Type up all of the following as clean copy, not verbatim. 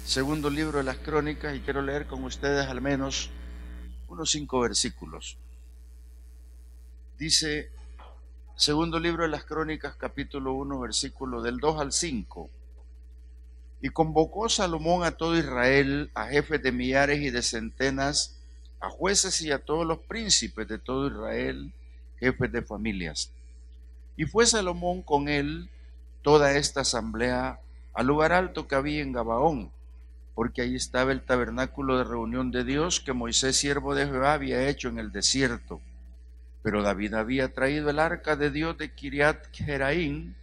Segundo libro de las Crónicas, y quiero leer con ustedes al menos unos 5 versículos. Dice, segundo libro de las Crónicas, capítulo 1, versículo del 2 al 5. Y convocó Salomón a todo Israel, a jefes de millares y de centenas, a jueces y a todos los príncipes de todo Israel, jefes de familias. Y fue Salomón con él toda esta asamblea al lugar alto que había en Gabaón, porque ahí estaba el tabernáculo de reunión de Dios que Moisés, siervo de Jehová, había hecho en el desierto. Pero David había traído el arca de Dios de Kiriat Jeraim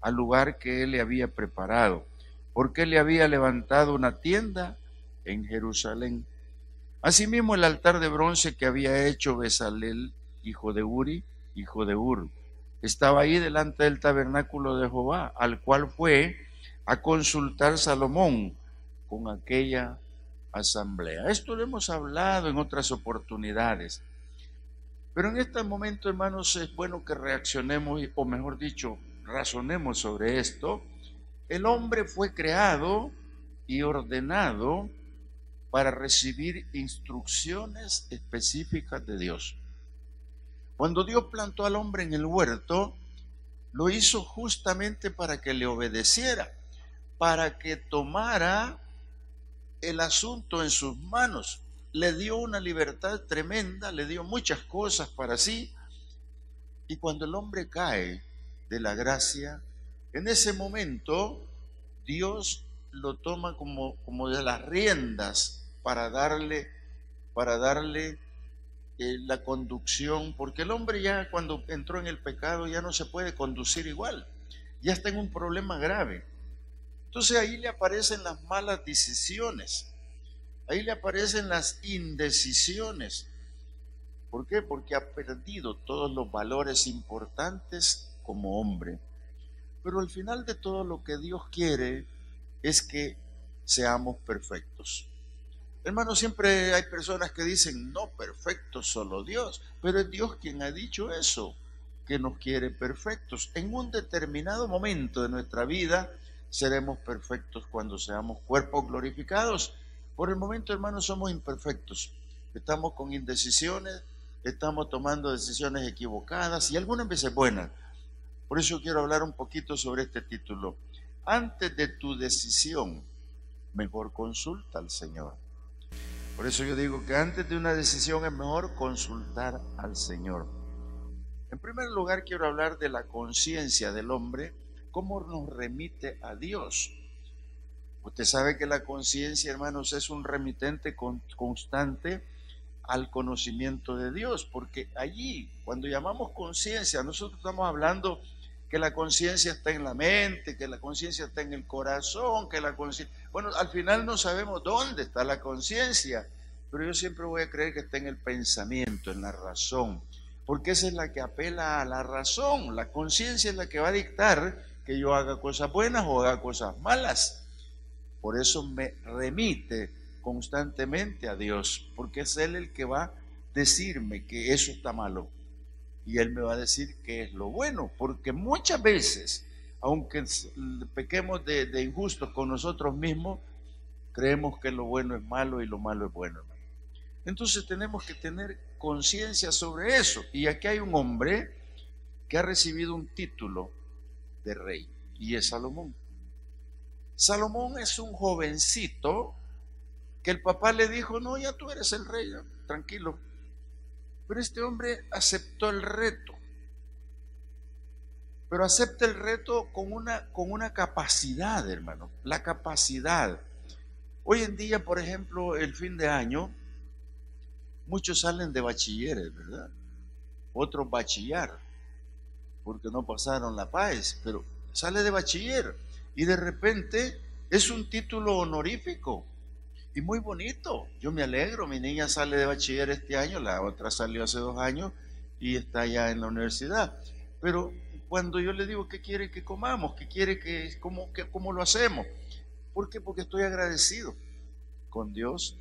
al lugar que él le había preparado, porque él le había levantado una tienda en Jerusalén. Asimismo, el altar de bronce que había hecho Bezalel, hijo de Uri, hijo de Ur, estaba ahí delante del tabernáculo de Jehová, al cual fue a consultar Salomón con aquella asamblea. Esto lo hemos hablado en otras oportunidades, pero en este momento, hermanos, es bueno que reaccionemos, o mejor dicho, razonemos sobre esto. El hombre fue creado y ordenado para recibir instrucciones específicas de Dios. Cuando Dios plantó al hombre en el huerto, lo hizo justamente para que le obedeciera, para que tomara el asunto en sus manos. Le dio una libertad tremenda, le dio muchas cosas para sí. Y cuando el hombre cae de la gracia, en ese momento Dios lo toma como de las riendas para darle la conducción, porque el hombre ya cuando entró en el pecado ya no se puede conducir igual, ya está en un problema grave. Entonces ahí le aparecen las malas decisiones, ahí le aparecen las indecisiones. ¿Por qué? Porque ha perdido todos los valores importantes como hombre. Pero al final de todo, lo que Dios quiere es que seamos perfectos. Hermanos, siempre hay personas que dicen, no, perfecto solo Dios, pero es Dios quien ha dicho eso, que nos quiere perfectos. En un determinado momento de nuestra vida seremos perfectos cuando seamos cuerpos glorificados. Por el momento, hermanos, somos imperfectos. Estamos con indecisiones, estamos tomando decisiones equivocadas y algunas veces buenas. Por eso quiero hablar un poquito sobre este título. Antes de tu decisión, mejor consulta al Señor. Por eso yo digo que antes de una decisión es mejor consultar al Señor. En primer lugar, quiero hablar de la conciencia del hombre, cómo nos remite a Dios. Usted sabe que la conciencia, hermanos, es un remitente constante al conocimiento de Dios, porque allí, cuando llamamos conciencia, nosotros estamos hablando que la conciencia está en la mente, que la conciencia está en el corazón, que la conciencia... Bueno, al final no sabemos dónde está la conciencia, pero yo siempre voy a creer que está en el pensamiento, en la razón, porque esa es la que apela a la razón. La conciencia es la que va a dictar que yo haga cosas buenas o haga cosas malas. Por eso me remite constantemente a Dios, porque es Él el que va a decirme que eso está malo y Él me va a decir que es lo bueno, porque muchas veces, aunque pequemos de injustos con nosotros mismos, creemos que lo bueno es malo y lo malo es bueno. Entonces tenemos que tener conciencia sobre eso. Y aquí hay un hombre que ha recibido un título de rey, y es Salomón. Salomón es un jovencito que el papá le dijo, no, ya tú eres el rey, ¿no? Tranquilo. Pero este hombre aceptó el reto. Pero acepta el reto con una capacidad, hermano. La capacidad. Hoy en día, por ejemplo, el fin de año, muchos salen de bachilleres, ¿verdad? Otros bachillar, porque no pasaron la paz, pero sale de bachiller y de repente es un título honorífico. Y muy bonito, yo me alegro, mi niña sale de bachiller este año, la otra salió hace 2 años y está ya en la universidad. Pero cuando yo le digo, ¿qué quiere que comamos? ¿Qué quiere cómo lo hacemos? ¿Por qué? Porque estoy agradecido con Dios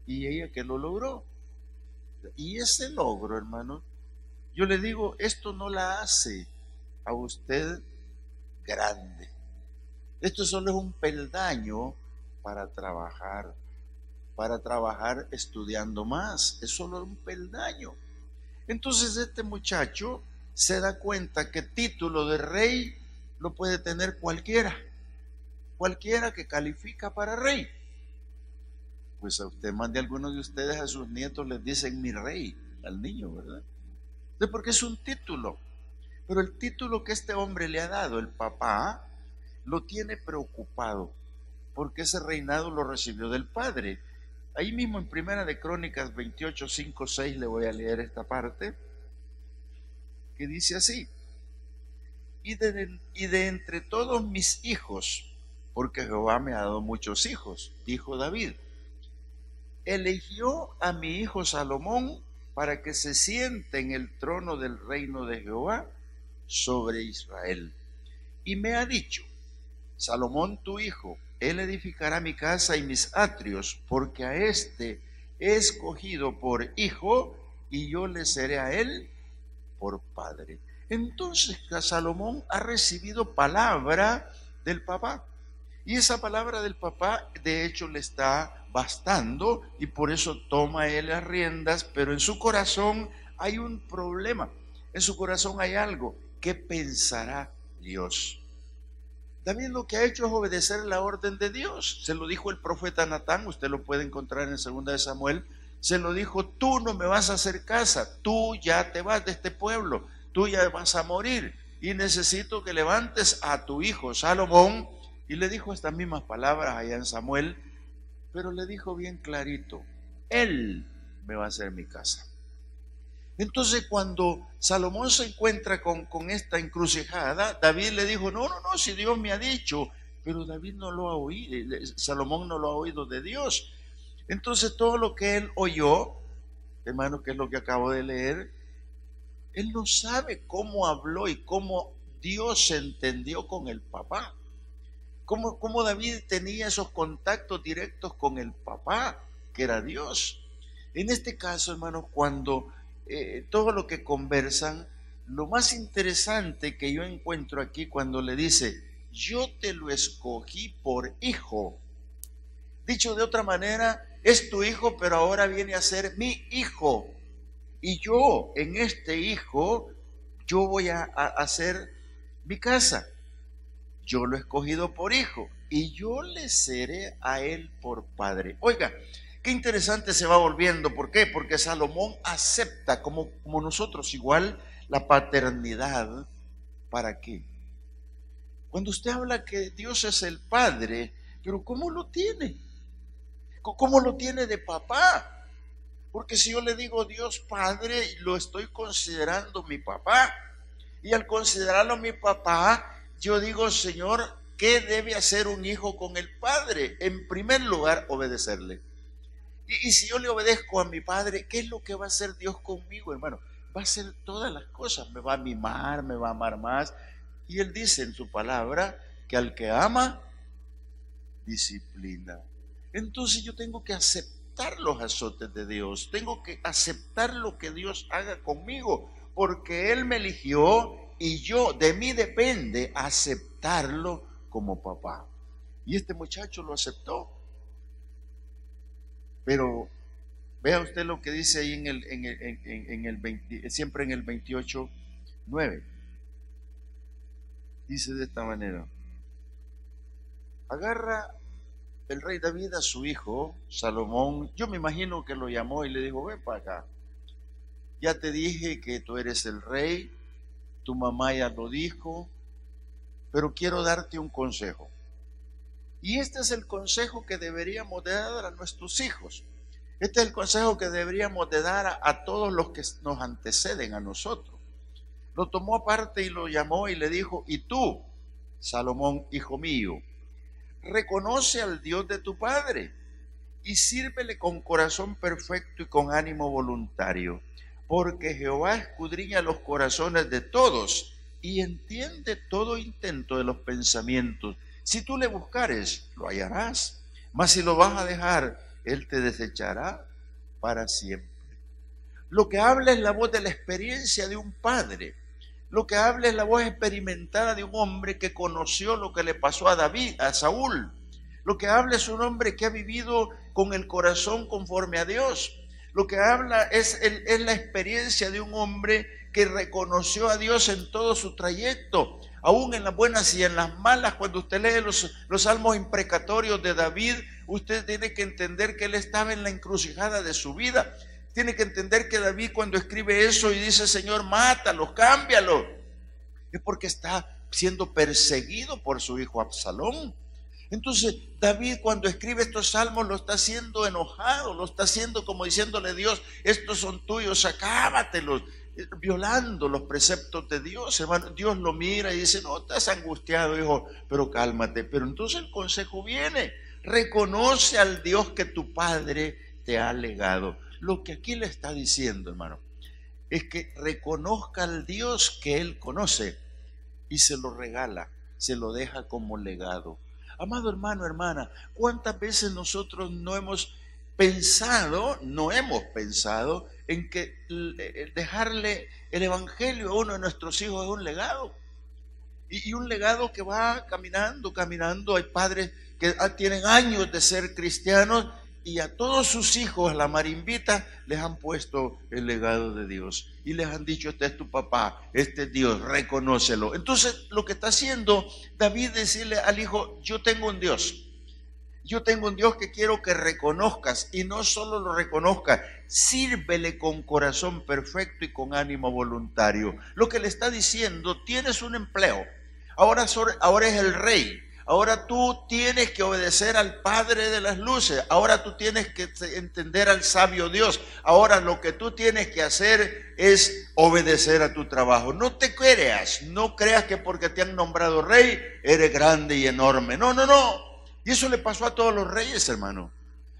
y ella que lo logró. Y ese logro, hermano, Yo le digo, esto no la hace a usted grande. Esto solo es un peldaño para trabajar estudiando más. Es solo un peldaño. Entonces este muchacho se da cuenta que título de rey lo puede tener cualquiera que califica para rey. Pues a usted, más de algunos de ustedes, a sus nietos les dicen mi rey, al niño, ¿verdad? Entonces, porque es un título. Pero el título que este hombre le ha dado, el papá, lo tiene preocupado, porque ese reinado lo recibió del padre. Ahí mismo en Primera de Crónicas 28, 5, 6 le voy a leer esta parte, que dice así: y de entre todos mis hijos, porque Jehová me ha dado muchos hijos, dijo David, eligió a mi hijo Salomón para que se siente en el trono del reino de Jehová sobre Israel. Y me ha dicho, Salomón tu hijo, él edificará mi casa y mis atrios, porque a éste he escogido por hijo, y yo le seré a él por padre. Entonces Salomón ha recibido palabra del papá, y esa palabra del papá de hecho le está bastando, y por eso toma él las riendas, pero en su corazón hay un problema, en su corazón hay algo. ¿Qué pensará Dios? David lo que ha hecho es obedecer la orden de Dios. Se lo dijo el profeta Natán, usted lo puede encontrar en 2 de Samuel. Se lo dijo, tú no me vas a hacer casa, tú ya te vas de este pueblo, tú ya vas a morir y necesito que levantes a tu hijo Salomón. Y le dijo estas mismas palabras allá en Samuel, pero le dijo bien clarito, él me va a hacer mi casa. Entonces cuando Salomón se encuentra con esta encrucijada, David le dijo, no, si Dios me ha dicho, pero David no lo ha oído, Salomón no lo ha oído de Dios. Entonces todo lo que él oyó, hermano, que es lo que acabo de leer, él no sabe cómo habló y cómo Dios se entendió con el papá. Cómo David tenía esos contactos directos con el papá, que era Dios. En este caso, hermanos, cuando todo lo que conversan, lo más interesante que yo encuentro aquí cuando le dice, yo te lo escogí por hijo. Dicho de otra manera, es tu hijo, pero ahora viene a ser mi hijo. Y yo, en este hijo, yo voy a hacer mi casa. Yo lo he escogido por hijo y yo le seré a él por padre. Oiga, qué interesante se va volviendo. ¿Por qué? Porque Salomón acepta, como nosotros igual, la paternidad. ¿Para qué? Cuando usted habla que Dios es el padre, pero ¿cómo lo tiene? ¿Cómo lo tiene de papá? Porque si yo le digo Dios Padre, lo estoy considerando mi papá. Y al considerarlo mi papá, yo digo, Señor, ¿qué debe hacer un hijo con el padre? En primer lugar, obedecerle. Y si yo le obedezco a mi padre, ¿qué es lo que va a hacer Dios conmigo, hermano? Va a hacer todas las cosas, me va a mimar, me va a amar más. Y Él dice en su palabra que al que ama, disciplina. Entonces yo tengo que aceptar los azotes de Dios, tengo que aceptar lo que Dios haga conmigo, porque Él me eligió y yo, de mí depende aceptarlo como papá. Y este muchacho lo aceptó. Pero vea usted lo que dice ahí siempre en el 28:9. Dice de esta manera: agarra el rey David a su hijo Salomón. Yo me imagino que lo llamó y le dijo, ven para acá. Ya te dije que tú eres el rey, tu mamá ya lo dijo, pero quiero darte un consejo. Y este es el consejo que deberíamos de dar a nuestros hijos. Este es el consejo que deberíamos de dar a todos los que nos anteceden a nosotros. Lo tomó aparte y lo llamó y le dijo, y tú, Salomón, hijo mío, reconoce al Dios de tu padre y sírvele con corazón perfecto y con ánimo voluntario, porque Jehová escudriña los corazones de todos y entiende todo intento de los pensamientos. Si tú le buscares, lo hallarás, mas si lo vas a dejar, Él te desechará para siempre. Lo que habla es la voz de la experiencia de un padre. Lo que habla es la voz experimentada de un hombre que conoció lo que le pasó a David, a Saúl. Lo que habla es un hombre que ha vivido con el corazón conforme a Dios. Lo que habla es la experiencia de un hombre que reconoció a Dios en todo su trayecto, aún en las buenas y en las malas. Cuando usted lee los salmos imprecatorios de David, usted tiene que entender que él estaba en la encrucijada de su vida. Tiene que entender que David, cuando escribe eso y dice: Señor, mátalo, cámbialo, es porque está siendo perseguido por su hijo Absalón. Entonces David, cuando escribe estos salmos, lo está haciendo enojado, lo está haciendo como diciéndole a Dios: estos son tuyos, acábatelos, violando los preceptos de Dios. Hermano, Dios lo mira y dice: no, estás angustiado, hijo, pero cálmate. Pero entonces el consejo viene: reconoce al Dios que tu padre te ha legado. Lo que aquí le está diciendo, hermano, es que reconozca al Dios que él conoce y se lo regala, se lo deja como legado. Amado hermano, hermana, ¿cuántas veces nosotros no hemos pensado en que dejarle el evangelio a uno de nuestros hijos es un legado? Y un legado que va caminando. Hay padres que tienen años de ser cristianos y a todos sus hijos, la marimbita, les han puesto el legado de Dios y les han dicho: este es tu papá, este es Dios, reconócelo. Entonces lo que está haciendo David es decirle al hijo: yo tengo un Dios que quiero que reconozcas, y no solo lo reconozcas, sírvele con corazón perfecto y con ánimo voluntario. Lo que le está diciendo: tienes un empleo, ahora es el rey. Ahora tú tienes que obedecer al Padre de las luces. Ahora tú tienes que entender al sabio Dios. Ahora lo que tú tienes que hacer es obedecer a tu trabajo. No te creas, no creas que porque te han nombrado rey eres grande y enorme. No. Y eso le pasó a todos los reyes, hermano.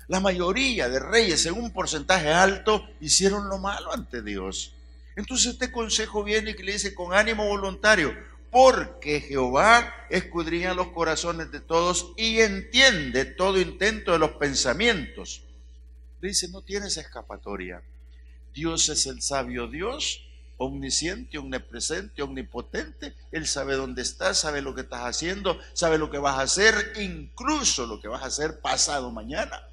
La mayoría de reyes, en un porcentaje alto, hicieron lo malo ante Dios. Entonces este consejo viene y le dice: con ánimo voluntario, porque Jehová escudriña los corazones de todos y entiende todo intento de los pensamientos. Le dice: no tienes escapatoria. Dios es el sabio Dios, omnisciente, omnipresente, omnipotente. Él sabe dónde estás, sabe lo que estás haciendo, sabe lo que vas a hacer, incluso lo que vas a hacer pasado mañana.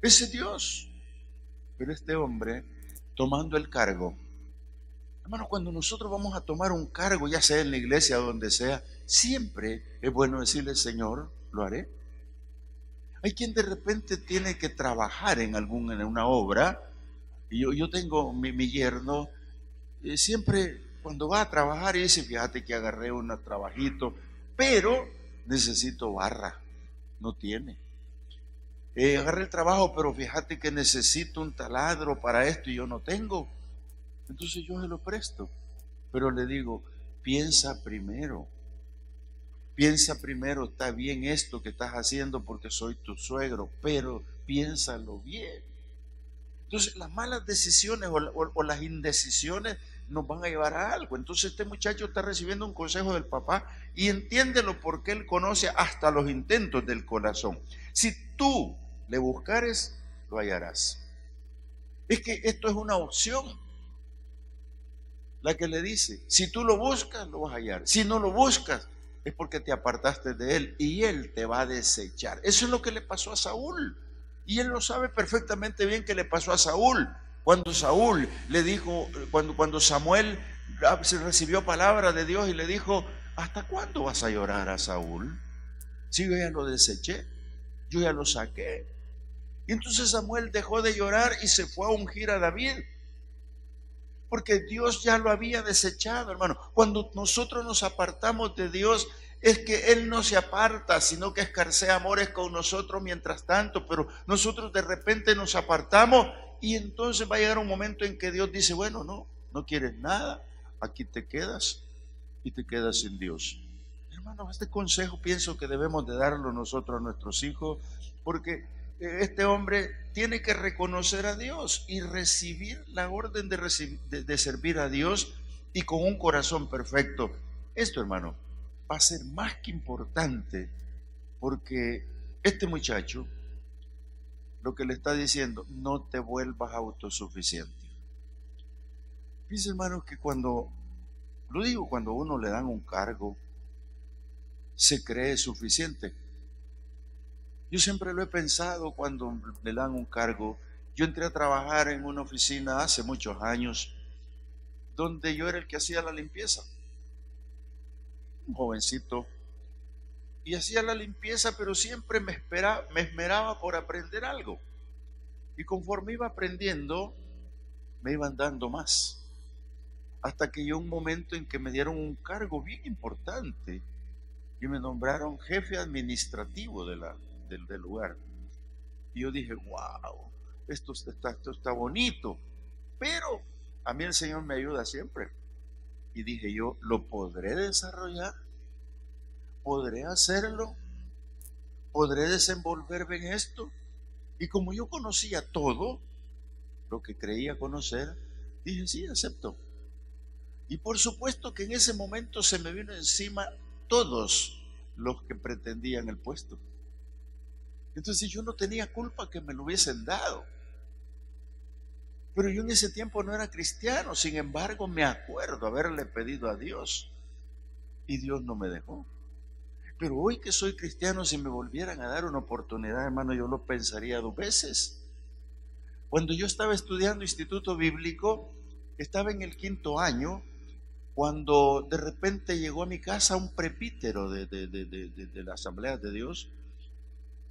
Ese Dios. Pero este hombre, tomando el cargo, hermano, cuando nosotros vamos a tomar un cargo, ya sea en la iglesia o donde sea, siempre es bueno decirle: Señor, lo haré. Hay quien de repente tiene que trabajar en una obra, y yo tengo mi yerno, siempre cuando va a trabajar y dice: fíjate que agarré un trabajito, pero necesito barra, no tiene. Agarré el trabajo, pero fíjate que necesito un taladro para esto y yo no tengo. Entonces yo se lo presto, pero le digo: piensa primero, está bien esto que estás haciendo porque soy tu suegro, pero piénsalo bien. Entonces las malas decisiones o las indecisiones nos van a llevar a algo. Entonces este muchacho está recibiendo un consejo del papá y entiéndelo, porque él conoce hasta los intentos del corazón. Si tú le buscares, lo hallarás. Es que esto es una opción, la que le dice: si tú lo buscas, lo vas a hallar. Si no lo buscas, es porque te apartaste de él y él te va a desechar. Eso es lo que le pasó a Saúl. Y él lo sabe perfectamente bien que le pasó a Saúl. Cuando Saúl le dijo, cuando Samuel se recibió palabra de Dios y le dijo: ¿hasta cuándo vas a llorar a Saúl? Si yo ya lo deseché, yo ya lo saqué. Y entonces Samuel dejó de llorar y se fue a ungir a David, porque Dios ya lo había desechado, hermano. Cuando nosotros nos apartamos de Dios, es que Él no se aparta, sino que escarcea amores con nosotros mientras tanto. Pero nosotros de repente nos apartamos y entonces va a llegar un momento en que Dios dice: bueno, no quieres nada, aquí te quedas, y te quedas sin Dios. Hermano, este consejo pienso que debemos de darlo nosotros a nuestros hijos, porque este hombre tiene que reconocer a Dios y recibir la orden de servir a Dios, y con un corazón perfecto. Esto, hermano, va a ser más que importante, porque este muchacho lo que le está diciendo: no te vuelvas autosuficiente. Fíjense, hermanos, que cuando a uno le dan un cargo, se cree suficiente. Yo siempre lo he pensado cuando le dan un cargo. Yo entré a trabajar en una oficina hace muchos años, donde yo era el que hacía la limpieza, un jovencito, y hacía la limpieza, pero siempre me esmeraba por aprender algo. Y conforme iba aprendiendo, me iban dando más. Hasta que llegó un momento en que me dieron un cargo bien importante y me nombraron jefe administrativo del lugar. Y yo dije, wow, esto está bonito. Pero a mí el Señor me ayuda siempre. Y dije yo, ¿lo podré desarrollar? ¿Podré hacerlo? ¿Podré desenvolverme en esto? Y como yo conocía todo lo que creía conocer, dije, sí, acepto. Y por supuesto que en ese momento se me vino encima todos los que pretendían el puesto. Entonces yo no tenía culpa que me lo hubiesen dado. Pero yo en ese tiempo no era cristiano, sin embargo me acuerdo haberle pedido a Dios y Dios no me dejó. Pero hoy que soy cristiano, si me volvieran a dar una oportunidad, hermano, yo lo pensaría 2 veces. Cuando yo estaba estudiando instituto bíblico, estaba en el 5.º año, cuando de repente llegó a mi casa un presbítero de la Asamblea de Dios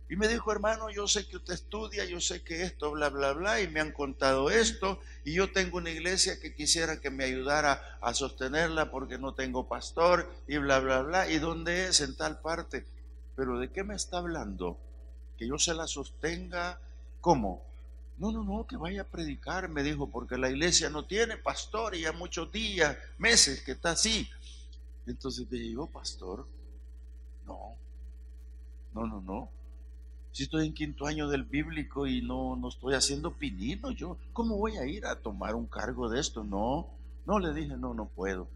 y me dijo, hermano, yo sé que usted estudia, yo sé que esto, bla, bla, bla, y me han contado esto, y yo tengo una iglesia que quisiera que me ayudara a sostenerla porque no tengo pastor, y bla, bla, bla, ¿y dónde es? En tal parte. Pero ¿de qué me está hablando? ¿Que yo se la sostenga? ¿Cómo? No, no, no, que vaya a predicar, me dijo, porque la iglesia no tiene pastor y ya muchos días, meses que está así. Entonces le digo, pastor, no, no, no, no. Si estoy en 5.º año del bíblico y no estoy haciendo pinino, yo, ¿cómo voy a ir a tomar un cargo de esto? No, no, le dije, no, no puedo.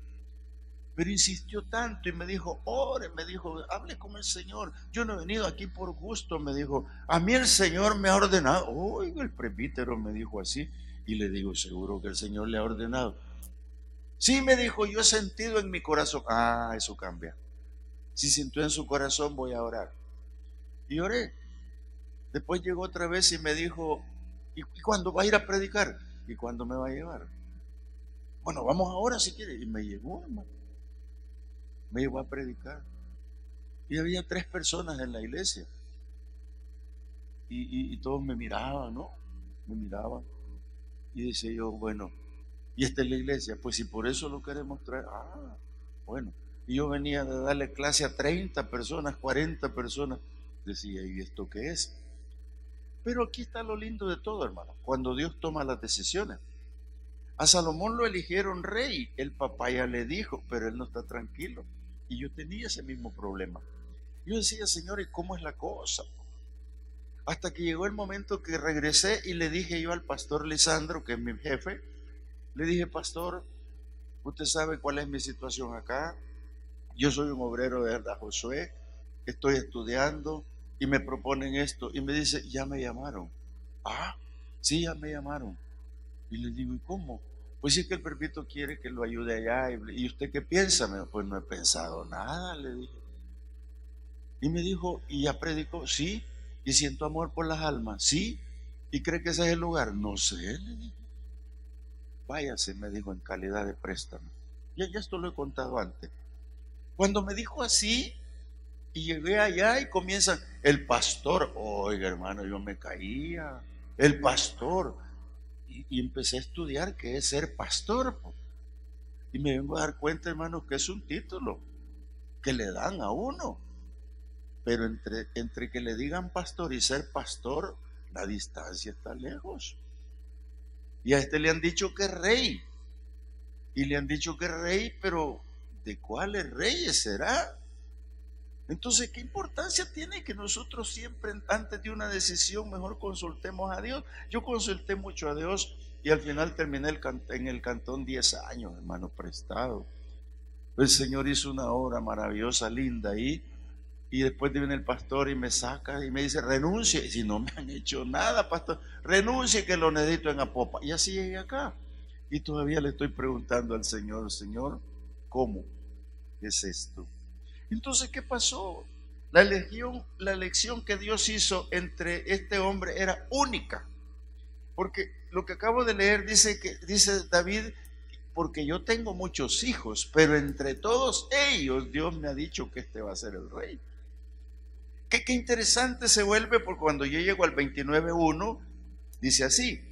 Pero insistió tanto y me dijo, ore, me dijo, hable con el Señor. Yo no he venido aquí por gusto, me dijo. A mí el Señor me ha ordenado. Oiga, el presbítero me dijo así. Y le digo, seguro que el Señor le ha ordenado. Sí, me dijo, yo he sentido en mi corazón. Ah, eso cambia. Si sintió en su corazón, voy a orar. Y oré. Después llegó otra vez y me dijo, ¿y cuándo va a ir a predicar? ¿Y cuándo me va a llevar? Bueno, vamos ahora si quiere. Y me llevó, hermano. Me llevó a predicar. Y había 3 personas en la iglesia. Y todos me miraban, ¿no? Me miraban. Y decía yo, bueno, ¿y esta es la iglesia? Pues si por eso lo queremos traer. Ah, bueno. Y yo venía de darle clase a 30 personas, 40 personas. Decía, ¿y esto qué es? Pero aquí está lo lindo de todo, hermano. Cuando Dios toma las decisiones. A Salomón lo eligieron rey. El papá ya le dijo, pero él no está tranquilo. Y yo tenía ese mismo problema. Yo decía, Señor, ¿y cómo es la cosa? Hasta que llegó el momento que regresé y le dije yo al pastor Lisandro, que es mi jefe, le dije, pastor, usted sabe cuál es mi situación acá. Yo soy un obrero de Herda Josué, estoy estudiando y me proponen esto. Y me dice, ya me llamaron. Ah, sí, ya me llamaron. Y le digo, ¿y cómo? Pues sí, es que el perpito quiere que lo ayude allá. ¿Y usted qué piensa? Pues no he pensado nada, le dije. Y me dijo, ¿y ya predicó? Sí. ¿Y siento amor por las almas? Sí. ¿Y cree que ese es el lugar? No sé, le dije. Váyase, me dijo, en calidad de préstamo. Ya esto lo he contado antes. Cuando me dijo así, y llegué allá y comienzan, el pastor, oiga hermano, yo me caía, el pastor. Y empecé a estudiar qué es ser pastor. Y me vengo a dar cuenta, hermano, que es un título que le dan a uno. Pero entre que le digan pastor y ser pastor, la distancia está lejos. Y a este le han dicho que es rey. Y le han dicho que es rey, pero ¿de cuáles reyes será? Entonces, ¿qué importancia tiene que nosotros siempre, antes de una decisión, mejor consultemos a Dios? Yo consulté mucho a Dios y al final terminé en el cantón 10 años, hermano, prestado. El Señor hizo una obra maravillosa, linda ahí. Y después viene el pastor y me saca y me dice, renuncie. Si no me han hecho nada, pastor, renuncie que lo necesito en Apopa. Y así llegué acá. Y todavía le estoy preguntando al Señor, Señor, ¿cómo es esto? Entonces, ¿qué pasó? La elección que Dios hizo entre este hombre era única. Porque lo que acabo de leer dice David, porque yo tengo muchos hijos, pero entre todos ellos Dios me ha dicho que este va a ser el rey. Qué interesante se vuelve, porque cuando yo llego al 29:1, dice así: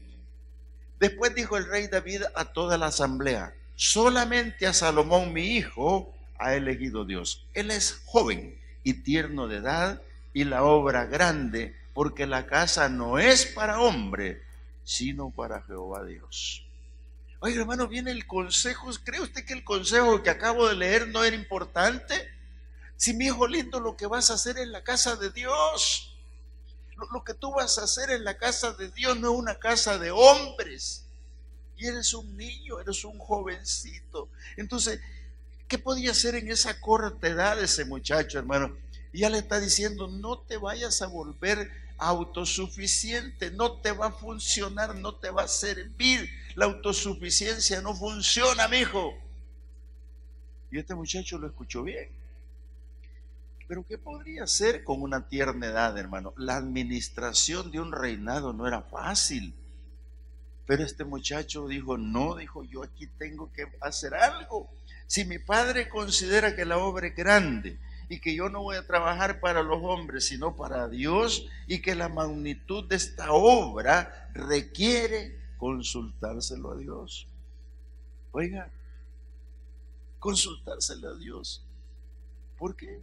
después dijo el rey David a toda la asamblea, solamente a Salomón mi hijo ha elegido Dios. Él es joven y tierno de edad, y la obra grande, porque la casa no es para hombre, sino para Jehová Dios. Oiga, hermano, viene el consejo. ¿Cree usted que el consejo que acabo de leer no era importante? Si, mi hijo lindo, lo que vas a hacer en la casa de Dios, lo que tú vas a hacer en la casa de Dios no es una casa de hombres. Y eres un niño, eres un jovencito. Entonces, ¿qué podía hacer en esa corta edad ese muchacho, hermano? Y ya le está diciendo, no te vayas a volver autosuficiente, no te va a funcionar, no te va a servir. La autosuficiencia no funciona, mijo. Y este muchacho lo escuchó bien. Pero ¿qué podría hacer con una tierna edad, hermano? La administración de un reinado no era fácil. Pero este muchacho dijo, no, dijo, yo aquí tengo que hacer algo. Si mi padre considera que la obra es grande y que yo no voy a trabajar para los hombres, sino para Dios, y que la magnitud de esta obra requiere consultárselo a Dios. Oiga, consultárselo a Dios. ¿Por qué?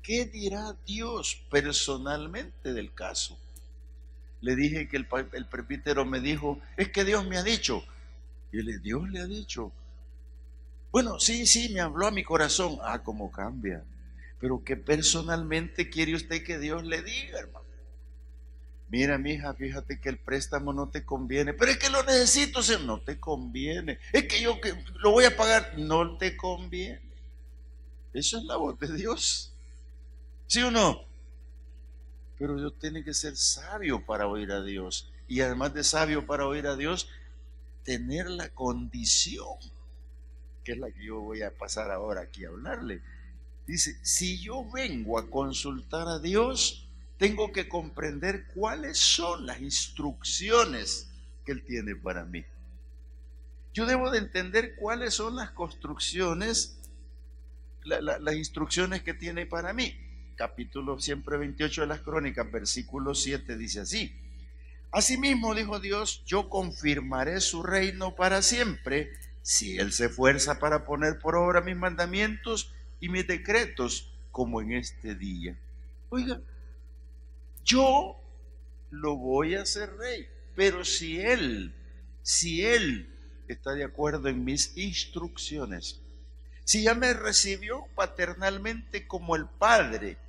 ¿Qué dirá Dios personalmente del caso? Le dije que el presbítero me dijo, es que Dios me ha dicho. Y Dios le ha dicho. Bueno, sí, me habló a mi corazón. Ah, cómo cambia. Pero ¿qué personalmente quiere usted que Dios le diga, hermano? Mira, mija, fíjate que el préstamo no te conviene. Pero es que lo necesito, señor. No te conviene. Es que yo lo voy a pagar. No te conviene. Eso es la voz de Dios. ¿Sí o no? Pero Dios tiene que ser sabio para oír a Dios. Y además de sabio para oír a Dios, tener la condición, que es la que yo voy a pasar ahora aquí a hablarle. Dice, si yo vengo a consultar a Dios, tengo que comprender cuáles son las instrucciones que Él tiene para mí. Yo debo de entender cuáles son las construcciones, las instrucciones que tiene para mí. Capítulo siempre 28 de las Crónicas, versículo 7, dice así: asimismo dijo Dios, yo confirmaré su reino para siempre, si él se esfuerza para poner por obra mis mandamientos y mis decretos, como en este día. Oiga, yo lo voy a hacer rey, pero si él está de acuerdo en mis instrucciones, si ya me recibió paternalmente como el padre,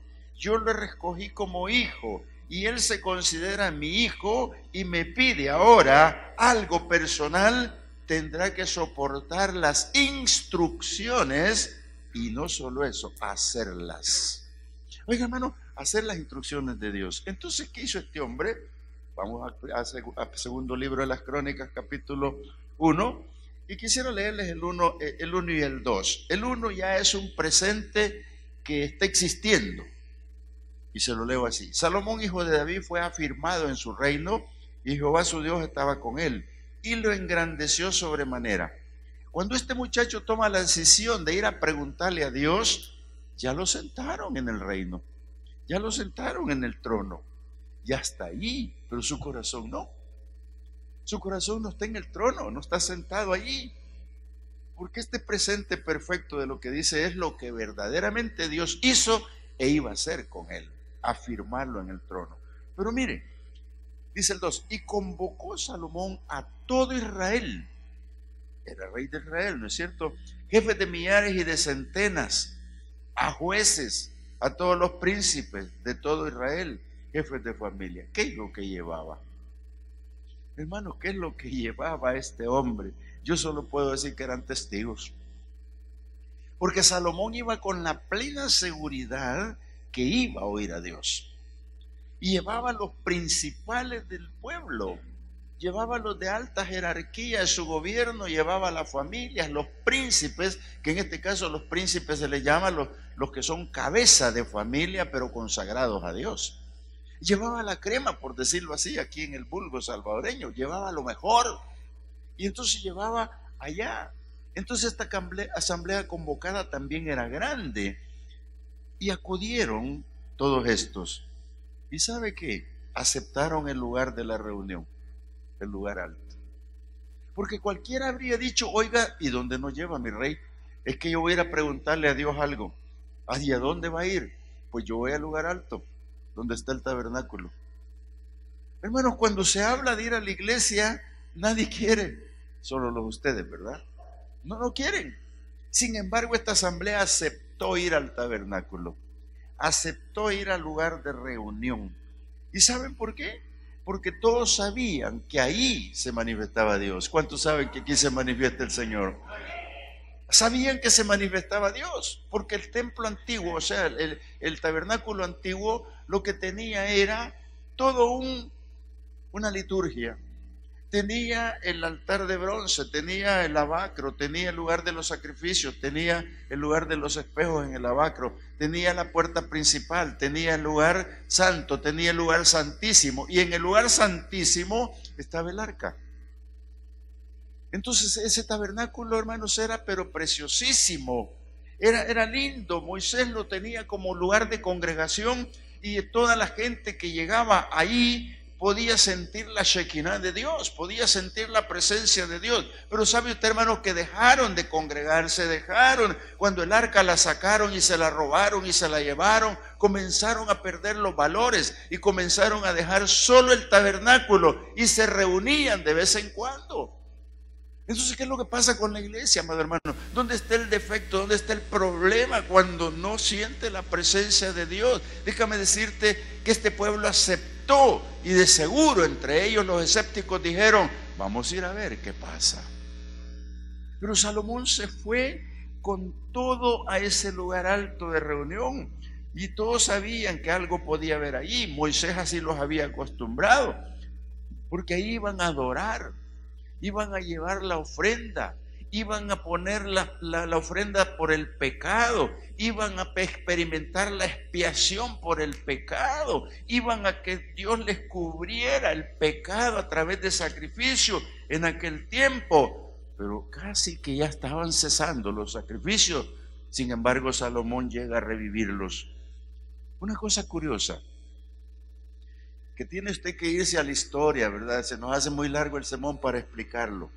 yo lo escogí como hijo y él se considera mi hijo y me pide ahora algo personal, tendrá que soportar las instrucciones y no solo eso, hacerlas. Oiga, hermano, hacer las instrucciones de Dios. Entonces, ¿qué hizo este hombre? Vamos a segundo libro de las Crónicas, capítulo 1. Y quisiera leerles el 1 y el 2. El 1 ya es un presente que está existiendo. Y se lo leo así. Salomón, hijo de David, fue afirmado en su reino y Jehová su Dios estaba con él y lo engrandeció sobremanera. Cuando este muchacho toma la decisión de ir a preguntarle a Dios, ya lo sentaron en el reino, ya lo sentaron en el trono, ya está allí, pero su corazón no. Su corazón no está en el trono, no está sentado allí. Porque este presente perfecto de lo que dice es lo que verdaderamente Dios hizo e iba a hacer con él, afirmarlo en el trono. Pero mire, dice el 2, y convocó Salomón a todo Israel. Era rey de Israel, ¿no es cierto? Jefes de millares y de centenas, a jueces, a todos los príncipes de todo Israel, jefes de familia. ¿Qué es lo que llevaba? Hermano, ¿qué es lo que llevaba a este hombre? Yo solo puedo decir que eran testigos. Porque Salomón iba con la plena seguridad que iba a oír a Dios. Y llevaba a los principales del pueblo. llevaba a los de alta jerarquía de su gobierno, llevaba a las familias, los príncipes, que en este caso los príncipes se les llama los que son cabeza de familia, pero consagrados a Dios. Llevaba la crema, por decirlo así, aquí en el vulgo salvadoreño, llevaba lo mejor. Y entonces llevaba allá. Entonces esta asamblea convocada también era grande. Y acudieron todos estos. ¿Y sabe qué? Aceptaron el lugar de la reunión, el lugar alto. Porque cualquiera habría dicho, oiga, ¿y dónde nos lleva mi rey? Es que yo voy a ir a preguntarle a Dios algo. ¿Hacia dónde va a ir? Pues yo voy al lugar alto, donde está el tabernáculo. Hermanos, cuando se habla de ir a la iglesia, nadie quiere, solo los ustedes, ¿verdad? No quieren. Sin embargo, esta asamblea aceptó ir al tabernáculo, aceptó ir al lugar de reunión. ¿Y saben por qué? Porque todos sabían que ahí se manifestaba Dios. ¿Cuántos saben que aquí se manifiesta el Señor? Sabían que se manifestaba Dios, porque el templo antiguo, o sea, el tabernáculo antiguo, lo que tenía era todo una liturgia. Tenía el altar de bronce, tenía el lavacro, tenía el lugar de los sacrificios, tenía el lugar de los espejos en el lavacro, tenía la puerta principal, tenía el lugar santo, tenía el lugar santísimo, y en el lugar santísimo estaba el arca. Entonces ese tabernáculo, hermanos, era pero preciosísimo, era lindo. Moisés lo tenía como lugar de congregación, y toda la gente que llegaba ahí podía sentir la Shekinah de Dios, podía sentir la presencia de Dios. Pero sabe usted, hermano, que dejaron de congregarse, cuando el arca la sacaron y se la robaron y se la llevaron, comenzaron a perder los valores y comenzaron a dejar solo el tabernáculo y se reunían de vez en cuando. Entonces, ¿qué es lo que pasa con la iglesia, amado hermano? ¿Dónde está el defecto? ¿Dónde está el problema cuando no siente la presencia de Dios? Déjame decirte que este pueblo aceptó, y de seguro entre ellos los escépticos dijeron, vamos a ir a ver qué pasa. Pero Salomón se fue con todo a ese lugar alto de reunión, y todos sabían que algo podía haber allí. Moisés así los había acostumbrado, porque ahí iban a adorar, iban a llevar la ofrenda, iban a poner la ofrenda por el pecado, iban a experimentar la expiación por el pecado, iban a que Dios les cubriera el pecado a través de sacrificio en aquel tiempo. Pero casi que ya estaban cesando los sacrificios. Sin embargo, Salomón llega a revivirlos. Una cosa curiosa, que tiene usted que irse a la historia, ¿verdad? Se nos hace muy largo el sermón para explicarlo.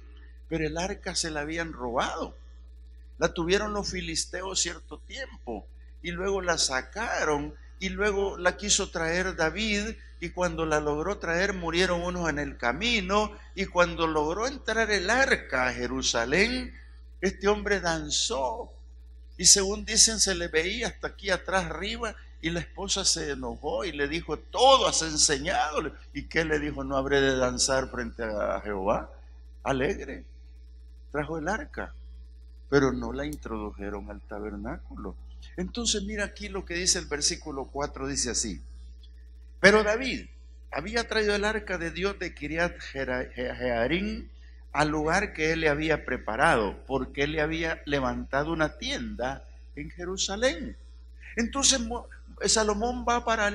Pero el arca se la habían robado. La tuvieron los filisteos cierto tiempo, y luego la sacaron, y luego la quiso traer David, y cuando la logró traer murieron unos en el camino, y cuando logró entrar el arca a Jerusalén, este hombre danzó, y según dicen se le veía hasta aquí atrás arriba. Y la esposa se enojó y le dijo, todo has enseñado. ¿Y qué le dijo? No habré de danzar frente a Jehová. Alegre. Trajo el arca, pero no la introdujeron al tabernáculo. Entonces mira aquí lo que dice el versículo 4, dice así. Pero David había traído el arca de Dios de Kiriat Jearim al lugar que él le había preparado, porque él le había levantado una tienda en Jerusalén. Entonces Salomón va para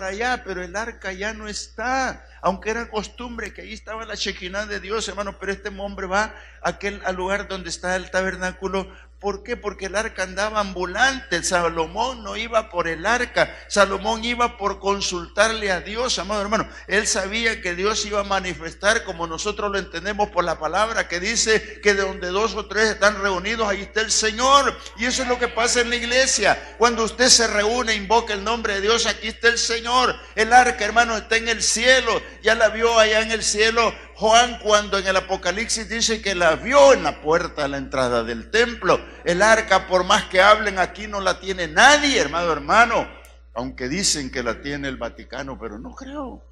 allá, pero el arca ya no está, aunque era costumbre que ahí estaba la Shekinah de Dios, hermano. Pero este hombre va al lugar donde está el tabernáculo. ¿Por qué? Porque el arca andaba ambulante. Salomón no iba por el arca, Salomón iba por consultarle a Dios, amado hermano. Él sabía que Dios iba a manifestar como nosotros lo entendemos por la palabra, que dice que de donde dos o tres están reunidos, ahí está el Señor. Y eso es lo que pasa en la iglesia. Cuando usted se reúne, invoca el nombre de Dios, aquí está el Señor. El arca, hermano, está en el cielo. Ya la vio allá en el cielo Juan, cuando en el Apocalipsis dice que la vio en la puerta de la entrada del templo. El arca, por más que hablen aquí, no la tiene nadie, hermano. Aunque dicen que la tiene el Vaticano, pero no creo.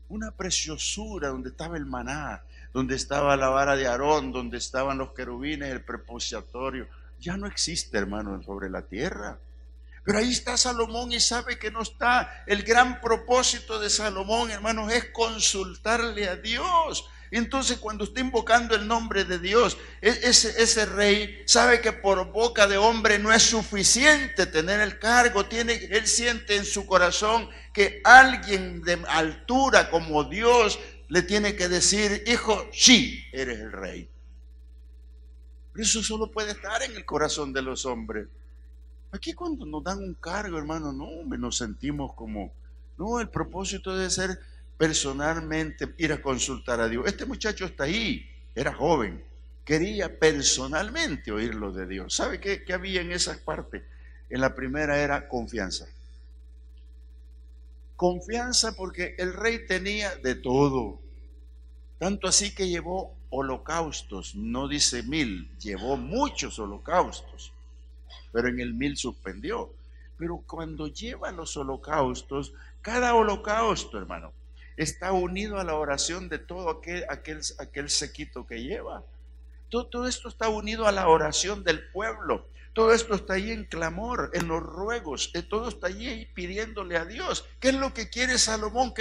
Una preciosura donde estaba el maná, donde estaba la vara de Aarón, donde estaban los querubines, el propiciatorio. Ya no existe, hermano, sobre la tierra. Pero ahí está Salomón y sabe que no está. El gran propósito de Salomón, hermanos, es consultarle a Dios. Entonces, cuando está invocando el nombre de Dios, ese rey sabe que por boca de hombre no es suficiente tener el cargo. Él siente en su corazón que alguien de altura como Dios le tiene que decir: hijo, sí, eres el rey. Pero eso solo puede estar en el corazón de los hombres. Aquí cuando nos dan un cargo, hermano, no, nos sentimos como, no, el propósito debe ser personalmente ir a consultar a Dios. Este muchacho está ahí, era joven, quería personalmente oírlo de Dios. ¿Sabe qué había en esas partes? En la primera era confianza. Confianza porque el rey tenía de todo. Tanto así que llevó holocaustos, no dice 1000, llevó muchos holocaustos. Pero en el 1000 suspendió. Pero cuando lleva los holocaustos, cada holocausto, hermano, está unido a la oración de todo aquel séquito que lleva. Todo esto está unido a la oración del pueblo. Todo esto está ahí en clamor, en los ruegos, todo está ahí pidiéndole a Dios. ¿Qué es lo que quiere Salomón?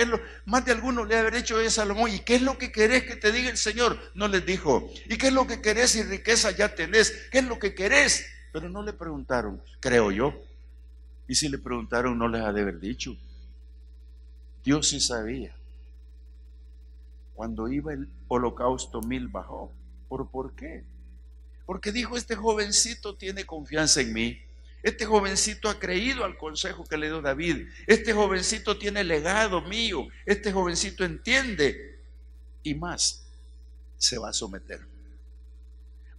Más de alguno le haber hecho a Salomón. ¿Y qué es lo que querés que te diga el Señor? No les dijo. ¿Y qué es lo que querés y riqueza ya tenés? ¿Qué es lo que querés? Pero no le preguntaron, creo yo. Y si le preguntaron, no les ha de haber dicho. Dios sí sabía. Cuando iba el holocausto 1000 bajó. ¿Por qué? Porque dijo: este jovencito tiene confianza en mí. Este jovencito ha creído al consejo que le dio David. Este jovencito tiene legado mío. Este jovencito entiende. Y más, se va a someter.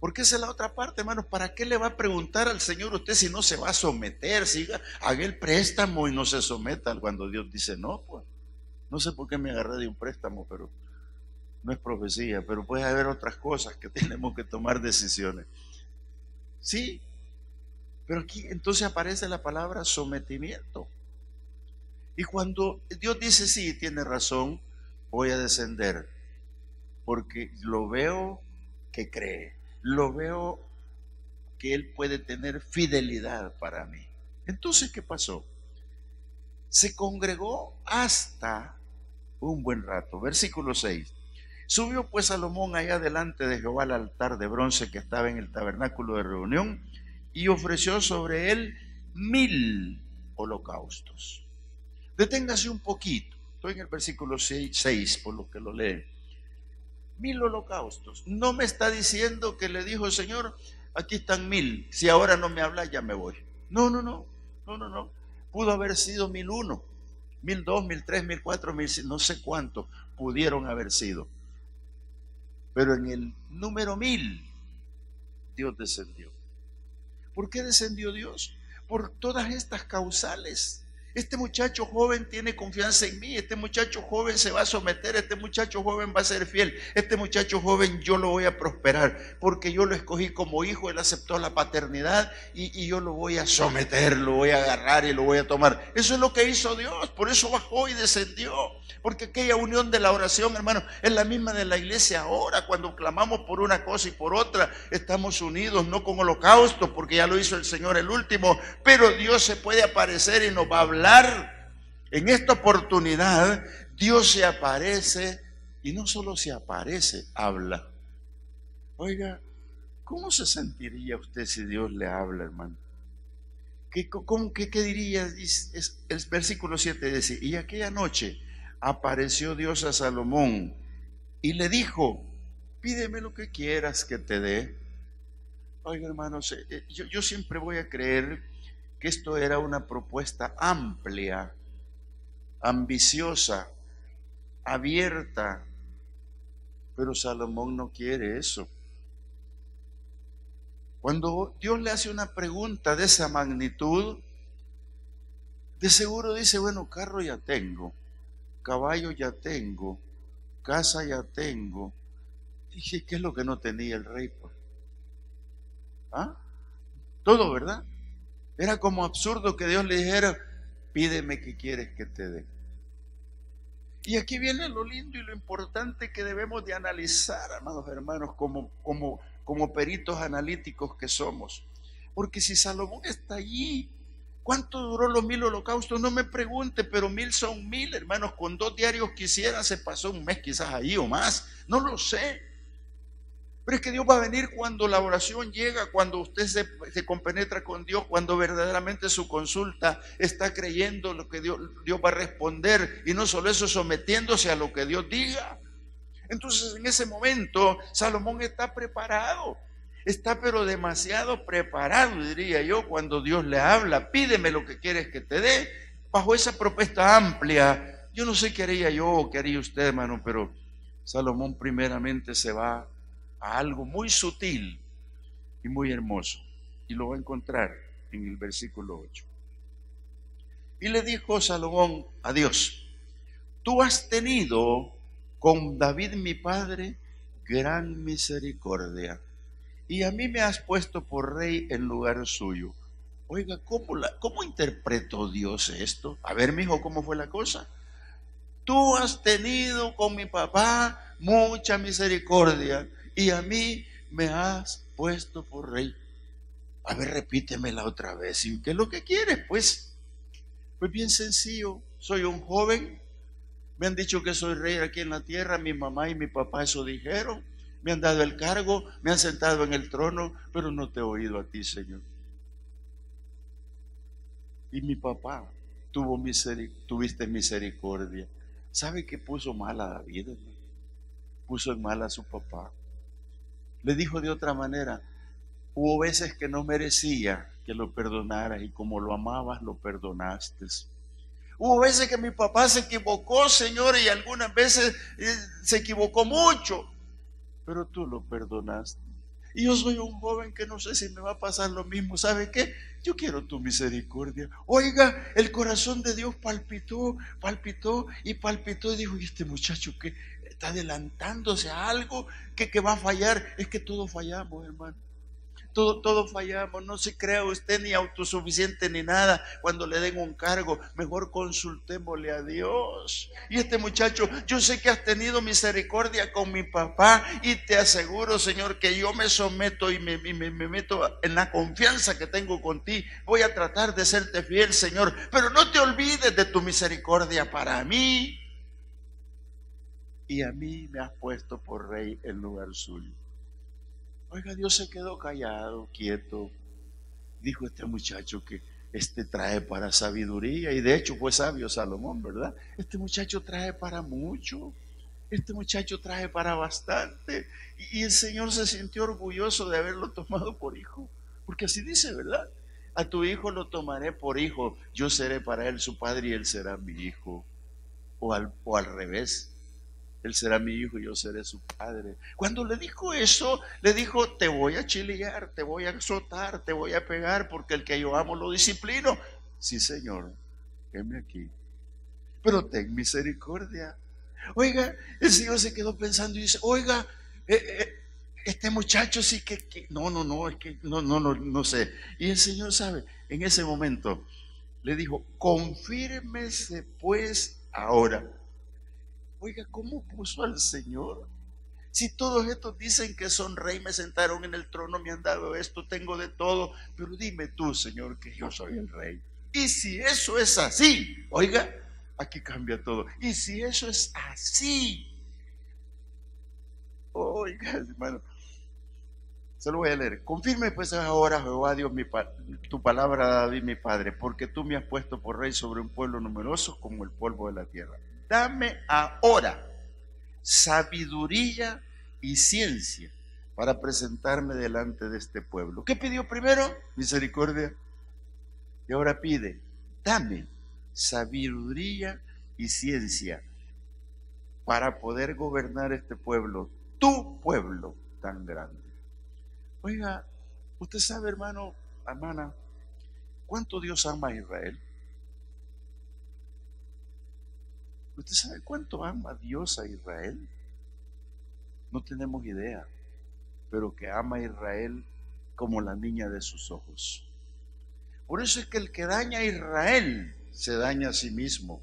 Porque esa es la otra parte, hermanos. ¿Para qué le va a preguntar al Señor usted si no se va a someter? Siga, haga el préstamo y no se someta cuando Dios dice no, pues. No sé por qué me agarré de un préstamo, pero no es profecía. Pero puede haber otras cosas que tenemos que tomar decisiones. Sí, pero aquí entonces aparece la palabra sometimiento. Y cuando Dios dice sí, tiene razón, voy a descender. Porque lo veo que cree. Lo veo que él puede tener fidelidad para mí. Entonces, ¿qué pasó? Se congregó hasta un buen rato. Versículo 6. Subió pues Salomón allá delante de Jehová al altar de bronce que estaba en el tabernáculo de reunión y ofreció sobre él 1000 holocaustos. Deténgase un poquito. Estoy en el versículo 6 por lo que lo leen. 1000 holocaustos. No me está diciendo que le dijo: Señor, aquí están 1000. Si ahora no me habla, ya me voy. No. Pudo haber sido 1001, 1002, 1003, 1004, 1005, no sé cuántos pudieron haber sido. Pero en el número 1000, Dios descendió. ¿Por qué descendió Dios? Por todas estas causales. Este muchacho joven tiene confianza en mí. Este muchacho joven se va a someter. Este muchacho joven va a ser fiel. Este muchacho joven yo lo voy a prosperar. Porque yo lo escogí como hijo. Él aceptó la paternidad y yo lo voy a someter. Lo voy a agarrar y lo voy a tomar. Eso es lo que hizo Dios. Por eso bajó y descendió. Porque aquella unión de la oración, hermano, es la misma de la iglesia ahora. Cuando clamamos por una cosa y por otra, estamos unidos, no con holocausto, porque ya lo hizo el Señor el último. Pero Dios se puede aparecer y nos va a hablar. En esta oportunidad Dios se aparece y no solo se aparece, habla. Oiga, ¿cómo se sentiría usted si Dios le habla, hermano? ¿Qué diría? El versículo 7 dice: y aquella noche apareció Dios a Salomón y le dijo: pídeme lo que quieras que te dé. Oiga, hermanos, yo siempre voy a creer que esto era una propuesta amplia, ambiciosa, abierta, pero Salomón no quiere eso. Cuando Dios le hace una pregunta de esa magnitud, de seguro dice: bueno, carro ya tengo, caballo ya tengo, casa ya tengo. Dije, ¿qué es lo que no tenía el rey? ¿Ah? Todo, ¿verdad? Era como absurdo que Dios le dijera: pídeme qué quieres que te dé. Y aquí viene lo lindo y lo importante que debemos de analizar, amados hermanos, como peritos analíticos que somos. Porque si Salomón está allí ¿Cuánto duró los 1000 holocaustos? No me pregunte, pero 1000 son 1000, hermanos. Con 2 diarios quisiera, se pasó un mes quizás ahí o más. No lo sé. Pero es que Dios va a venir cuando la oración llega, cuando usted se compenetra con Dios, cuando verdaderamente su consulta está creyendo lo que Dios va a responder. Y no solo eso, sometiéndose a lo que Dios diga. Entonces en ese momento Salomón está preparado. Está pero demasiado preparado, diría yo, cuando Dios le habla. Pídeme lo que quieres que te dé. Bajo esa propuesta amplia, yo no sé qué haría yo o qué haría usted, hermano, pero Salomón primeramente se va a algo muy sutil y muy hermoso. Y lo va a encontrar en el versículo 8. Y le dijo Salomón a Dios: tú has tenido con David mi padre gran misericordia, y a mí me has puesto por rey en lugar suyo. Oiga, ¿cómo interpretó Dios esto? A ver, mijo, ¿cómo fue la cosa? Tú has tenido con mi papá mucha misericordia, y a mí me has puesto por rey. A ver, repítemela otra vez. ¿Y qué es lo que quieres, pues? Pues bien sencillo. Soy un joven. Me han dicho que soy rey aquí en la tierra. Mi mamá y mi papá eso dijeron. Me han dado el cargo, me han sentado en el trono, pero no te he oído a ti, Señor. Y mi papá tuviste misericordia. ¿Sabe qué puso mal a David, hermano? Puso en mal a su papá. Le dijo de otra manera: hubo veces que no merecía que lo perdonaras, y como lo amabas, lo perdonaste. Hubo veces que mi papá se equivocó, Señor, y algunas veces se equivocó mucho, pero tú lo perdonaste. Y yo soy un joven que no sé si me va a pasar lo mismo. ¿Sabe qué? Yo quiero tu misericordia. Oiga, el corazón de Dios palpitó, palpitó y palpitó, y dijo: ¿y este muchacho que está adelantándose a algo que va a fallar? Es que todos fallamos, hermano. Todos fallamos. No se crea usted ni autosuficiente ni nada. Cuando le den un cargo, mejor consultémosle a Dios. Y este muchacho, yo sé que has tenido misericordia con mi papá, y te aseguro, Señor, que yo me someto y me meto en la confianza que tengo con ti. Voy a tratar de serte fiel, Señor, pero no te olvides de tu misericordia para mí. Y a mí me has puesto por rey en lugar suyo. Oiga, Dios se quedó callado, quieto. Dijo: este muchacho que trae para sabiduría. Y de hecho fue sabio Salomón, ¿verdad? Este muchacho trae para mucho. Este muchacho trae para bastante. Y el Señor se sintió orgulloso de haberlo tomado por hijo. Porque así dice, ¿verdad? A tu hijo lo tomaré por hijo. Yo seré para él su padre y él será mi hijo. O al revés. Él será mi hijo y yo seré su padre. Cuando le dijo eso, le dijo: te voy a chillar, te voy a azotar, te voy a pegar, porque el que yo amo lo disciplino. Sí, Señor, heme aquí, pero ten misericordia. Oiga, el Señor se quedó pensando y dice: oiga, este muchacho sí que no, es que no sé. Y el Señor sabe, en ese momento le dijo: confírmese pues ahora. Oiga, ¿cómo puso al Señor? Si todos estos dicen que son rey, me sentaron en el trono, me han dado esto, tengo de todo, pero dime tú, Señor, que yo soy el rey. Y si eso es así, oiga, aquí cambia todo. Y si eso es así, oiga, hermano, se lo voy a leer. Confirme pues ahora, Jehová Dios, tu palabra a David mi padre, porque tú me has puesto por rey sobre un pueblo numeroso como el polvo de la tierra. Dame ahora sabiduría y ciencia para presentarme delante de este pueblo. ¿Qué pidió primero? Misericordia. Y ahora pide: dame sabiduría y ciencia para poder gobernar este pueblo, tu pueblo tan grande. Oiga, usted sabe, hermano, hermana, cuánto Dios ama a Israel. ¿Usted sabe cuánto ama Dios a Israel? No tenemos idea, pero que ama a Israel como la niña de sus ojos. Por eso es que el que daña a Israel se daña a sí mismo.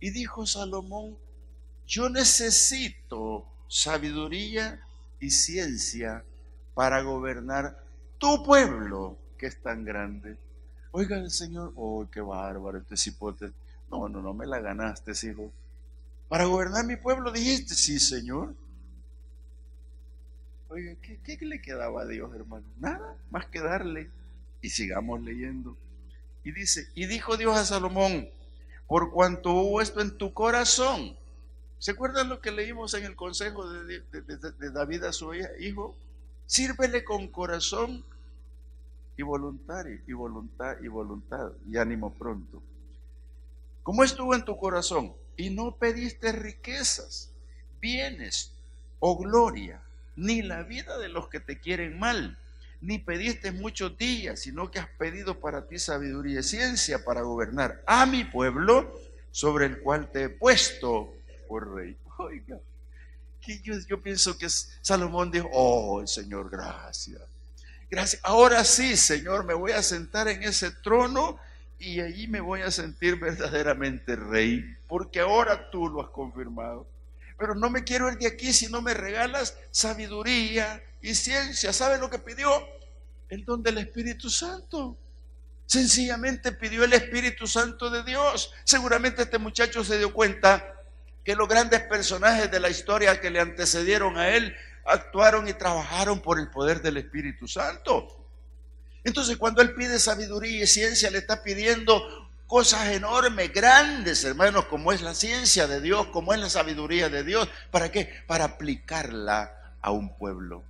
Y dijo Salomón: yo necesito sabiduría y ciencia para gobernar tu pueblo que es tan grande. Oiga el Señor, oh, qué bárbaro este cipote. No, me la ganaste, hijo. Para gobernar mi pueblo dijiste, sí, Señor. Oiga, ¿qué le quedaba a Dios, hermano? Nada más que darle. Y sigamos leyendo. Y dice, y dijo Dios a Salomón, por cuanto hubo esto en tu corazón. ¿Se acuerdan lo que leímos en el consejo de David a su hijo? Sírvele con corazón y voluntad y ánimo pronto. Como estuvo en tu corazón y no pediste riquezas, bienes o gloria, ni la vida de los que te quieren mal, ni pediste muchos días, sino que has pedido para ti sabiduría y ciencia para gobernar a mi pueblo, sobre el cual te he puesto por rey. Oiga, que yo pienso que Salomón dijo, oh Señor, gracias. Gracias. Ahora sí, Señor, me voy a sentar en ese trono y allí me voy a sentir verdaderamente rey, porque ahora tú lo has confirmado. Pero no me quiero ir de aquí si no me regalas sabiduría y ciencia. ¿Sabe lo que pidió? El don del Espíritu Santo. Sencillamente pidió el Espíritu Santo de Dios. Seguramente este muchacho se dio cuenta que los grandes personajes de la historia que le antecedieron a él actuaron y trabajaron por el poder del Espíritu Santo. Entonces, cuando él pide sabiduría y ciencia, le está pidiendo cosas enormes, grandes, hermanos, como es la ciencia de Dios, como es la sabiduría de Dios. ¿Para qué? Para aplicarla a un pueblo.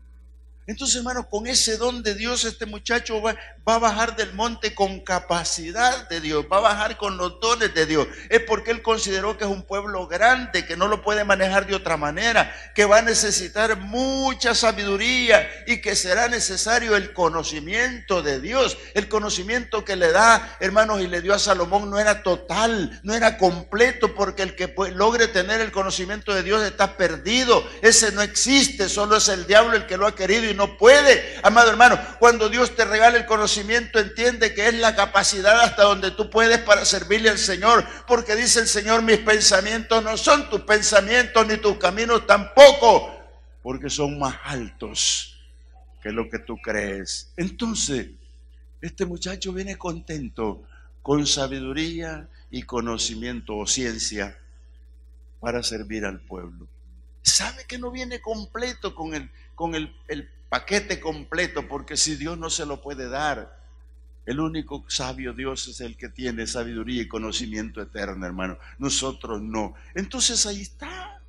Entonces, hermano, con ese don de Dios, este muchacho va a bajar del monte con capacidad de Dios, va a bajar con los dones de Dios. Es porque él consideró que es un pueblo grande, que no lo puede manejar de otra manera, que va a necesitar mucha sabiduría y que será necesario el conocimiento de Dios. El conocimiento que le da, hermanos, y le dio a Salomón no era total, no era completo, porque el que logre tener el conocimiento de Dios está perdido. Ese no existe, solo es el diablo el que lo ha querido y no puede. Amado hermano, cuando Dios te regala el conocimiento, entiende que es la capacidad hasta donde tú puedes para servirle al Señor, porque dice el Señor, mis pensamientos no son tus pensamientos, ni tus caminos tampoco, porque son más altos que lo que tú crees. Entonces, este muchacho viene contento, con sabiduría y conocimiento o ciencia para servir al pueblo. Sabe que no viene completo con el paquete completo, porque si Dios no se lo puede dar, el único sabio Dios es el que tiene sabiduría y conocimiento eterno, hermano. Nosotros no. Entonces ahí está.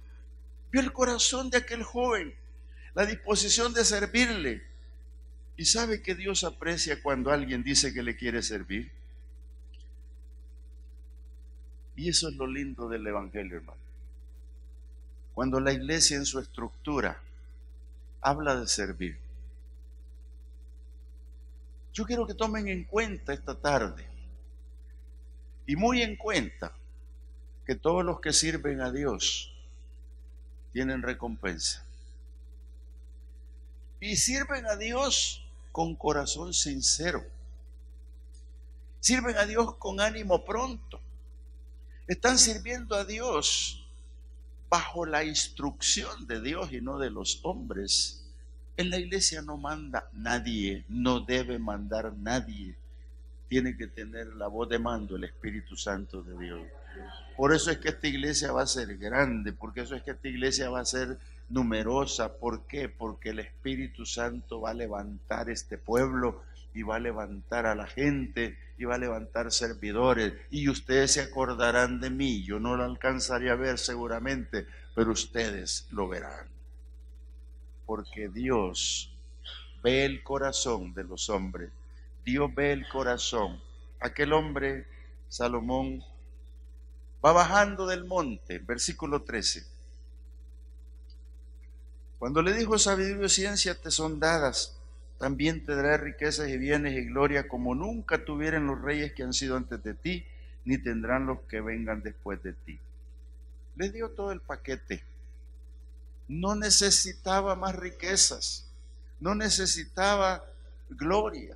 Vio el corazón de aquel joven, la disposición de servirle. Y sabe que Dios aprecia cuando alguien dice que le quiere servir. Y eso es lo lindo del evangelio, hermano. Cuando la iglesia en su estructura habla de servir. Yo quiero que tomen en cuenta esta tarde, y muy en cuenta, que todos los que sirven a Dios tienen recompensa. Y sirven a Dios con corazón sincero. Sirven a Dios con ánimo pronto. Están sirviendo a Dios bajo la instrucción de Dios y no de los hombres. En la iglesia no manda nadie, no debe mandar nadie. Tiene que tener la voz de mando el Espíritu Santo de Dios. Por eso es que esta iglesia va a ser grande, porque eso es que esta iglesia va a ser numerosa. ¿Por qué? Porque el Espíritu Santo va a levantar este pueblo y va a levantar a la gente y va a levantar servidores, y ustedes se acordarán de mí. Yo no lo alcanzaré a ver seguramente, pero ustedes lo verán, porque Dios ve el corazón de los hombres. Dios ve el corazón. Aquel hombre, Salomón, va bajando del monte, versículo 13. Cuando le dijo, sabiduría y ciencia te son dadas, también te daré riquezas y bienes y gloria como nunca tuvieron los reyes que han sido antes de ti, ni tendrán los que vengan después de ti. Le dio todo el paquete. No necesitaba más riquezas, no necesitaba gloria,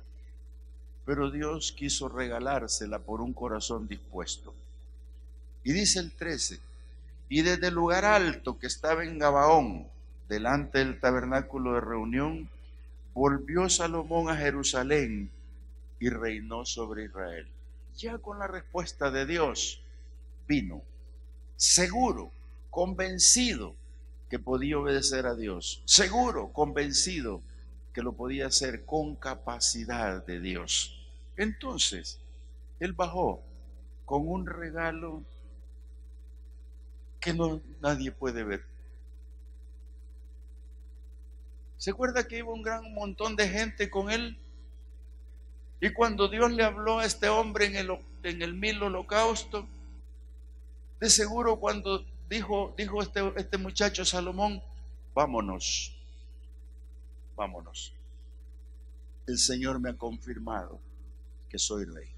pero Dios quiso regalársela por un corazón dispuesto. Y dice el 13, y desde el lugar alto que estaba en Gabaón, delante del tabernáculo de reunión, volvió Salomón a Jerusalén y reinó sobre Israel. Ya con la respuesta de Dios vino, seguro, convencido que podía obedecer a Dios, seguro, convencido que lo podía hacer con capacidad de Dios. Entonces, él bajó con un regalo que nadie puede ver. ¿Se acuerda que iba un gran montón de gente con él? Y cuando Dios le habló a este hombre en el 1000 holocausto, de seguro cuando dijo este muchacho Salomón, vámonos, vámonos. El Señor me ha confirmado que soy rey.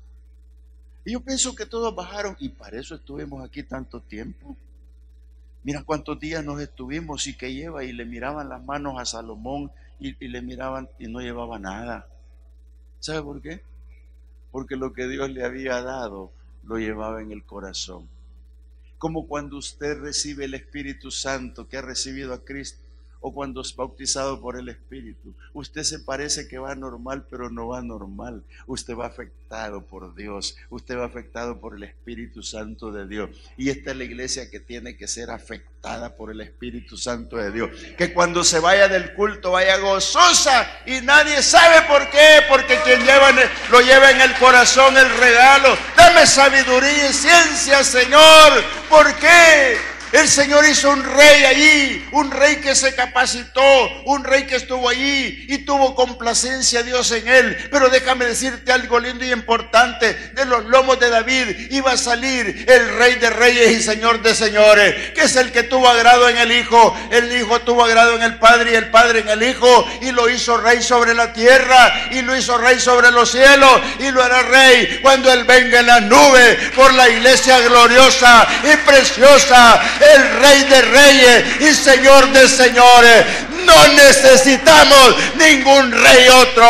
Y yo pienso que todos bajaron, y para eso estuvimos aquí tanto tiempo. Mira cuántos días nos estuvimos y que lleva, y le miraban las manos a Salomón y le miraban y no llevaba nada. ¿Sabe por qué? Porque lo que Dios le había dado lo llevaba en el corazón. Como cuando usted recibe el Espíritu Santo, que ha recibido a Cristo, o cuando es bautizado por el Espíritu. Usted se parece que va normal, pero no va normal. Usted va afectado por Dios. Usted va afectado por el Espíritu Santo de Dios. Y esta es la iglesia que tiene que ser afectada por el Espíritu Santo de Dios. Que cuando se vaya del culto vaya gozosa y nadie sabe por qué. Porque quien lo lleva en el corazón el regalo. Dame sabiduría y ciencia, Señor. ¿Por qué? El Señor hizo un rey allí, un rey que se capacitó, un rey que estuvo allí y tuvo complacencia Dios en él. Pero déjame decirte algo lindo y importante: de los lomos de David iba a salir el Rey de Reyes y Señor de Señores, que es el que tuvo agrado en el Hijo tuvo agrado en el Padre y el Padre en el Hijo, y lo hizo rey sobre la tierra y lo hizo rey sobre los cielos, y lo hará rey cuando Él venga en las nubes por la iglesia gloriosa y preciosa. El Rey de Reyes y Señor de Señores. No necesitamos ningún rey otro.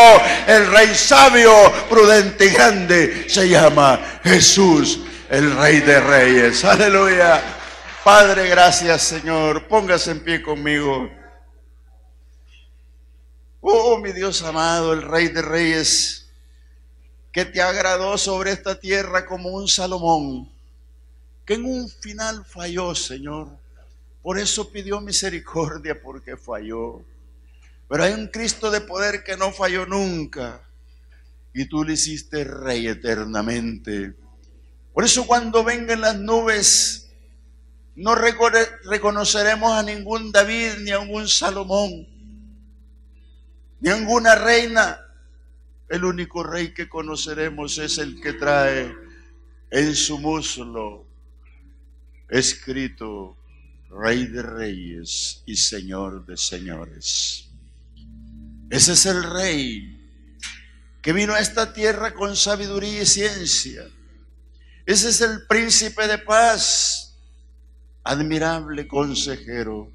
El Rey sabio, prudente y grande se llama Jesús, el Rey de Reyes. Aleluya. Padre, gracias, Señor. Póngase en pie conmigo. Oh, mi Dios amado, el Rey de Reyes, que te agradó sobre esta tierra como un Salomón, que en un final falló, Señor. Por eso pidió misericordia, porque falló. Pero hay un Cristo de poder que no falló nunca, y tú le hiciste rey eternamente. Por eso cuando vengan las nubes, no reconoceremos a ningún David, ni a ningún Salomón, ni a ninguna reina. El único rey que conoceremos es el que trae en su muslo escrito: Rey de Reyes y Señor de Señores. Ese es el Rey que vino a esta tierra con sabiduría y ciencia. Ese es el Príncipe de paz, admirable consejero,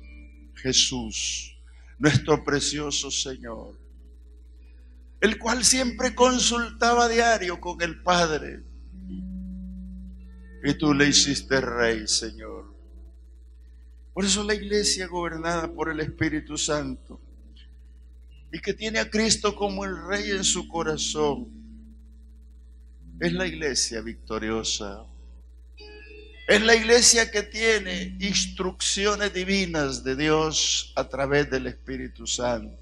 Jesús, nuestro precioso Señor, el cual siempre consultaba a diario con el Padre. Y tú le hiciste rey, Señor. Por eso la iglesia gobernada por el Espíritu Santo, y que tiene a Cristo como el Rey en su corazón, es la iglesia victoriosa. Es la iglesia que tiene instrucciones divinas de Dios a través del Espíritu Santo.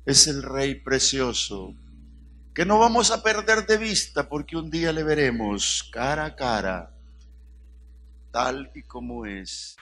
Es el Rey precioso que no vamos a perder de vista, porque un día le veremos cara a cara, tal y como es.